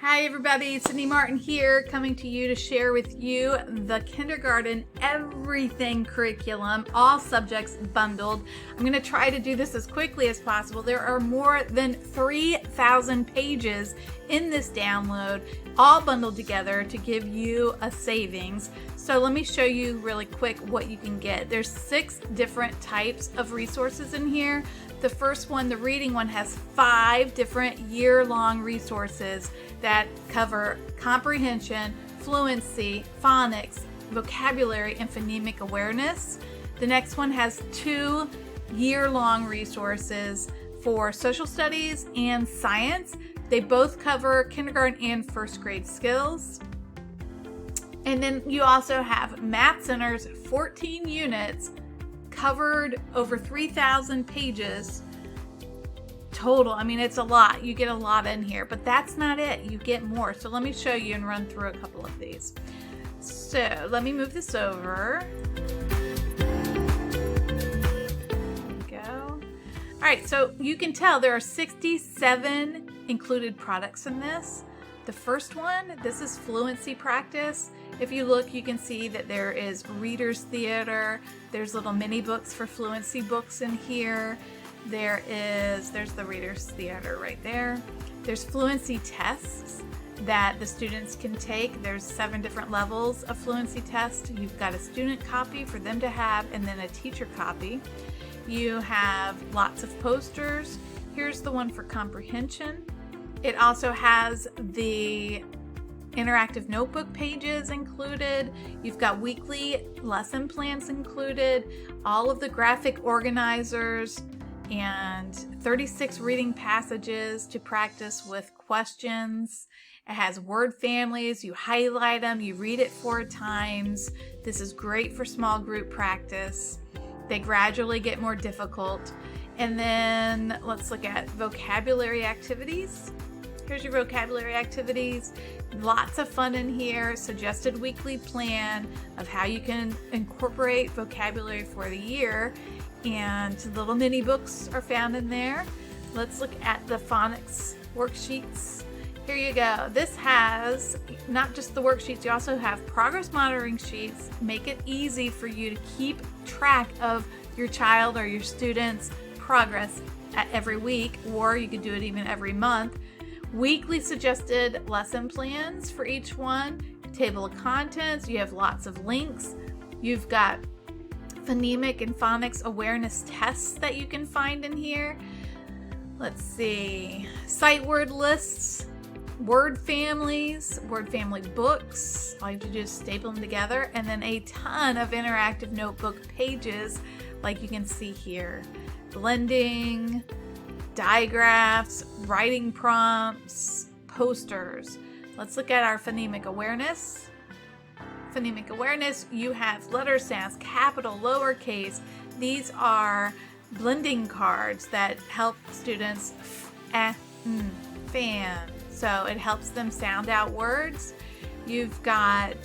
Hi everybody, Sydney Martin here, coming to you to share with you the kindergarten everything curriculum, all subjects bundled. I'm going to try to do this as quickly as possible. There are more than 3,000 pages in this download, all bundled together to give you a savings. So let me show you really quick what you can get. There's 6 different types of resources in here. The first one, the reading one, has 5 different year-long resources that cover comprehension, fluency, phonics, vocabulary, and phonemic awareness. The next one has 2 year-long resources for social studies and science. They both cover kindergarten and first grade skills. And then you also have Math Center's 14 units covered over 3,000 pages total. I mean, it's a lot. You get a lot in here, but that's not it. You get more. So let me show you and run through a couple of these. So let me move this over. There we go. All right, so you can tell there are 67 included products in this. The first one, this is fluency practice. If you look, you can see that there is reader's theater. There's little mini books for fluency books in here. There's the reader's theater right there. There's fluency tests that the students can take. There's 7 different levels of fluency tests. You've got a student copy for them to have and then a teacher copy. You have lots of posters. Here's the one for comprehension. It also has the interactive notebook pages included. You've got weekly lesson plans included, all of the graphic organizers, and 36 reading passages to practice with questions. It has word families. You highlight them, you read it 4 times. This is great for small group practice. They gradually get more difficult. And then let's look at vocabulary activities. Here's your vocabulary activities. Lots of fun in here. Suggested weekly plan of how you can incorporate vocabulary for the year. And little mini books are found in there. Let's look at the phonics worksheets. Here you go. This has not just the worksheets, you also have progress monitoring sheets. Make it easy for you to keep track of your child or your student's progress at every week, or you could do it even every month. Weekly suggested lesson plans for each one, table of contents, you have lots of links. You've got phonemic and phonics awareness tests that you can find in here. Let's see, sight word lists, word families, word family books. All you have to do is staple them together, and then a ton of interactive notebook pages like you can see here. Blending, digraphs, writing prompts, posters. Let's look at our phonemic awareness. Phonemic awareness, you have letter sounds, capital, lowercase. These are blending cards that help students fan. So it helps them sound out words. You've got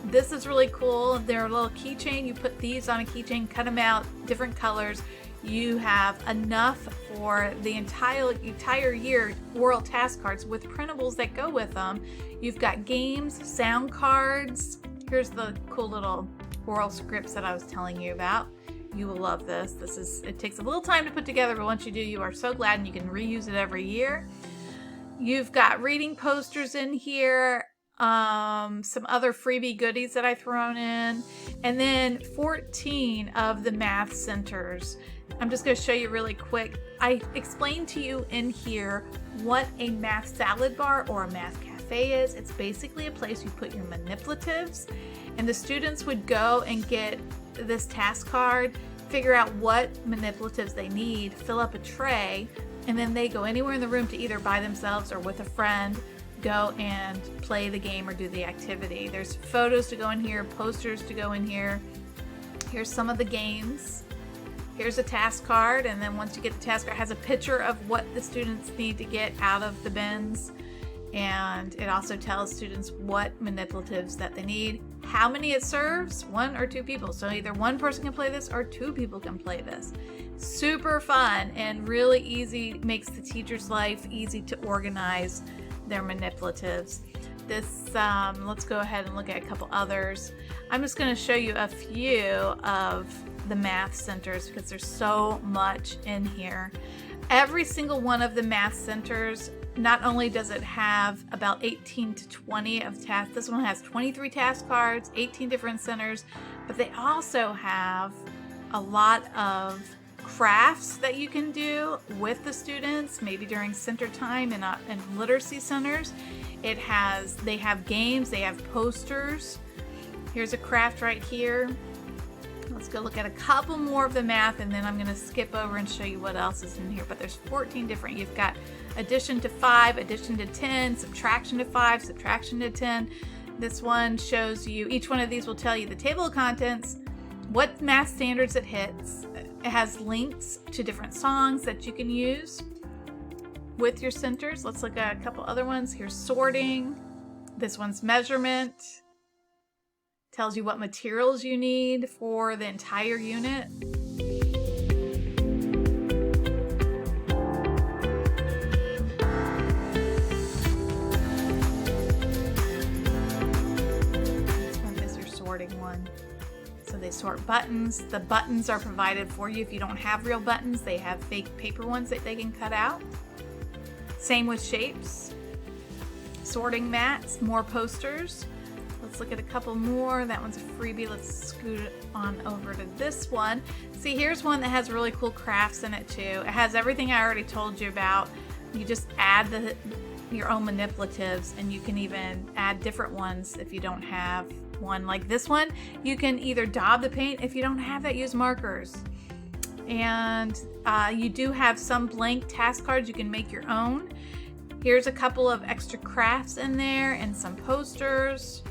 this is really cool. They're a little keychain. You put these on a keychain, cut them out, different colors. You have enough for the entire year oral task cards with printables that go with them. You've got games, sound cards. Here's the cool little oral scripts that I was telling you about. You will love this. It takes a little time to put together, but once you do, you are so glad, and you can reuse it every year. You've got reading posters in here, some other freebie goodies that I've thrown in, and then 14 of the math centers. I'm just going to show you really quick. I explained to you in here what a math salad bar or a math cafe is. It's basically a place you put your manipulatives, and the students would go and get this task card, figure out what manipulatives they need, fill up a tray, and then they go anywhere in the room to either by themselves or with a friend, go and play the game or do the activity. There's photos to go in here, posters to go in here. Here's some of the games. Here's a task card, and then once you get the task card, it has a picture of what the students need to get out of the bins. And it also tells students what manipulatives that they need, how many it serves, 1 or 2 people. So either one person can play this or 2 people can play this. Super fun and really easy, makes the teacher's life easy to organize their manipulatives. This, let's go ahead and look at a couple others. I'm just going to show you a few of the math centers because there's so much in here. Every single one of the math centers, not only does it have about 18 to 20 of tasks, this one has 23 task cards, 18 different centers, but they also have a lot of crafts that you can do with the students, maybe during center time and literacy centers. They have games, they have posters. Here's a craft right here. Let's go look at a couple more of the math, and then I'm going to skip over and show you what else is in here. But there's 14 different. You've got addition to 5, addition to 10, subtraction to 5, subtraction to 10. This one shows you, each one of these will tell you the table of contents, what math standards it hits. It has links to different songs that you can use with your centers. Let's look at a couple other ones. Here's sorting. This one's measurement. Tells you what materials you need for the entire unit. This one is your sorting one. So they sort buttons. The buttons are provided for you. If you don't have real buttons, they have fake paper ones that they can cut out. Same with shapes. Sorting mats, more posters. Let's look at a couple more. That one's a freebie. Let's scoot on over to this one. See, here's one that has really cool crafts in it too. It has everything I already told you about. You just add your own manipulatives, and you can even add different ones if you don't have one. Like this one, you can either daub the paint. If you don't have that, use markers. And you do have some blank task cards. You can make your own. Here's a couple of extra crafts in there and some posters.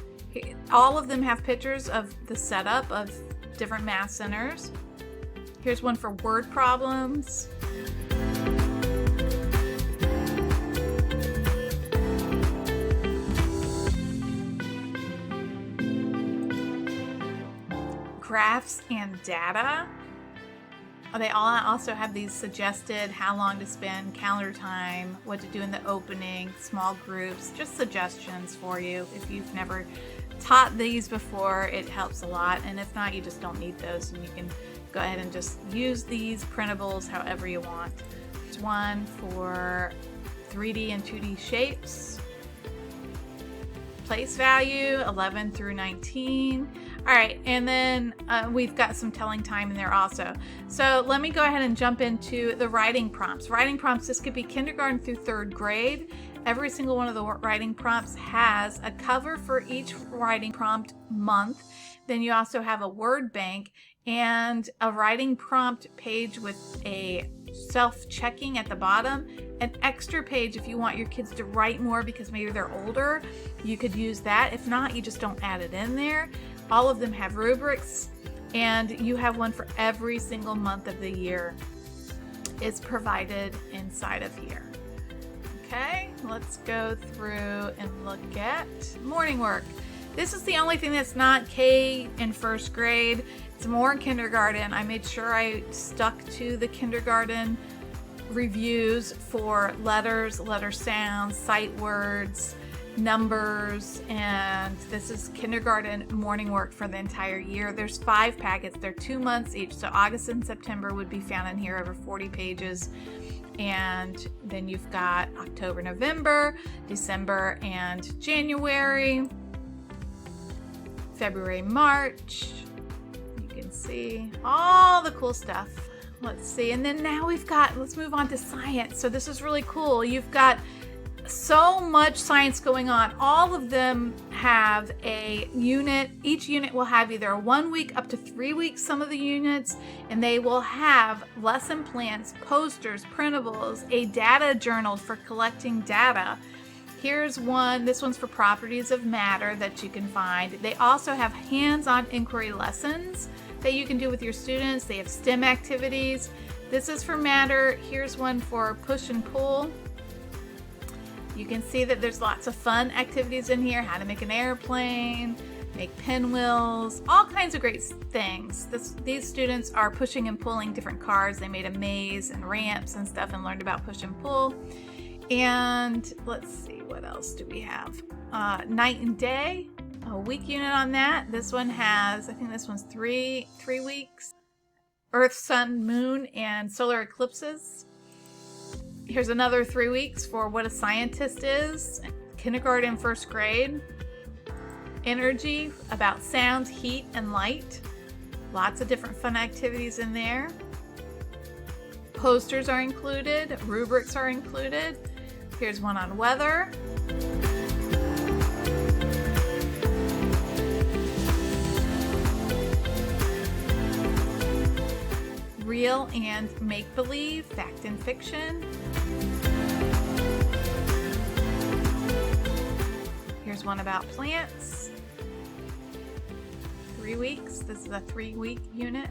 All of them have pictures of the setup of different math centers. Here's one for word problems. Graphs and data. They all also have these suggested how long to spend, calendar time, what to do in the opening, small groups, just suggestions for you. If you've never taught these before, it helps a lot. And if not, you just don't need those, and you can go ahead and just use these printables however you want. There's one for 3D and 2D shapes. Place value, 11 through 19. All right, and then we've got some telling time in there also. So let me go ahead and jump into the writing prompts. Writing prompts, this could be kindergarten through 3rd grade. Every single one of the writing prompts has a cover for each writing prompt month. Then you also have a word bank and a writing prompt page with a self-checking at the bottom. An extra page if you want your kids to write more because maybe they're older, you could use that. If not, you just don't add it in there. All of them have rubrics, and you have one for every single month of the year. It's provided inside of here. Okay, let's go through and look at morning work. This is the only thing that's not K in 1st grade. It's more in kindergarten. I made sure I stuck to the kindergarten reviews for letters, letter sounds, sight words, numbers, and this is kindergarten morning work for the entire year. There's 5 packets. They're 2 months each, so August and September would be found in here, over 40 pages. And then you've got October, November, December, and January, February, March. You can see all the cool stuff. Let's see, and then now let's move on to science. So this is really cool. You've got so much science going on. All of them have a unit. Each unit will have either a 1 week up to 3 weeks, some of the units, and they will have lesson plans, posters, printables, a data journal for collecting data. Here's one. This one's for properties of matter that you can find. They also have hands-on inquiry lessons that you can do with your students. They have STEM activities. This is for matter. Here's one for push and pull. You can see that there's lots of fun activities in here. How to make an airplane, make pinwheels, all kinds of great things. These students are pushing and pulling different cars. They made a maze and ramps and stuff and learned about push and pull. And let's see, What else do we have? Night and day, a week unit on that. This one has, I think this one's three weeks. Earth, sun, moon, and solar eclipses. Here's another 3 weeks for what a scientist is. Kindergarten, first grade. Energy, about sound, heat, and light. Lots of different fun activities in there. Posters are included. Rubrics are included. Here's one on weather. Real and make-believe, fact and fiction. Here's one about plants. 3 weeks. This is a 3-week unit.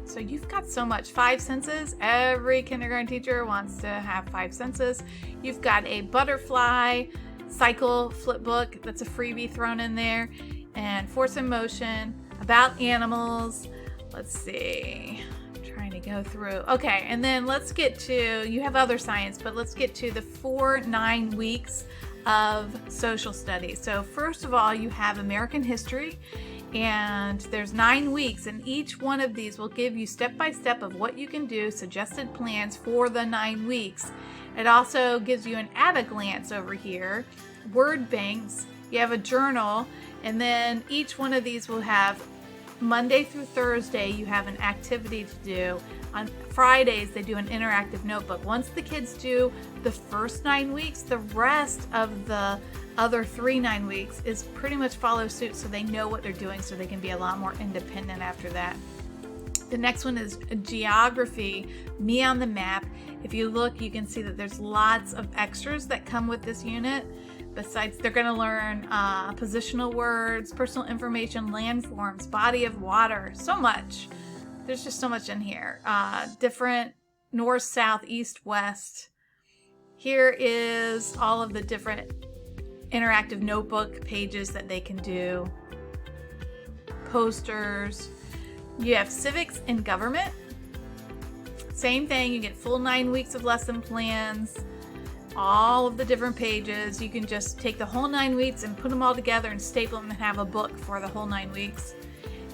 So you've got so much. 5 senses. Every kindergarten teacher wants to have 5 senses. You've got a butterfly cycle flip book. That's a freebie thrown in there. And force and motion, about animals. Let's see. I'm trying to go through. Okay, and then let's get to, you have other science, but let's get to the 4 9 weeks of social studies. So first of all, you have American history. And there's 9 weeks, and each one of these will give you step-by-step of what you can do, suggested plans for the 9 weeks. It also gives you an at-a-glance over here, word banks, you have a journal, and then each one of these will have Monday through Thursday, you have an activity to do. On Fridays, they do an interactive notebook. Once the kids do the first 9 weeks, the rest of the other 3 9 weeks is pretty much follow suit, so they know what they're doing, so they can be a lot more independent after that. The next one is geography, me on the map. If you look, you can see that there's lots of extras that come with this unit. Besides, they're going to learn positional words, personal information, landforms, body of water, so much. There's just so much in here. Different north, south, east, west. Here is all of the different interactive notebook pages that they can do. Posters. You have civics and government. Same thing, you get full 9 weeks of lesson plans. All of the different pages. You can just take the whole 9 weeks and put them all together and staple them and have a book for the whole 9 weeks.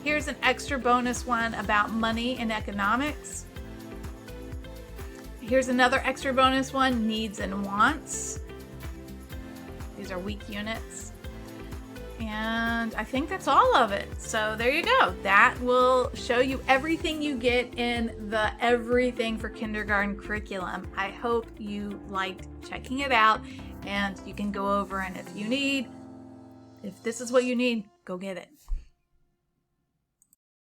Here's an extra bonus one about money and economics. Here's another extra bonus one, needs and wants. These are week units. And I think that's all of it. So there you go. That will show you everything you get in the Everything for Kindergarten curriculum. I hope you liked checking it out, and you can go over, and if this is what you need, go get it.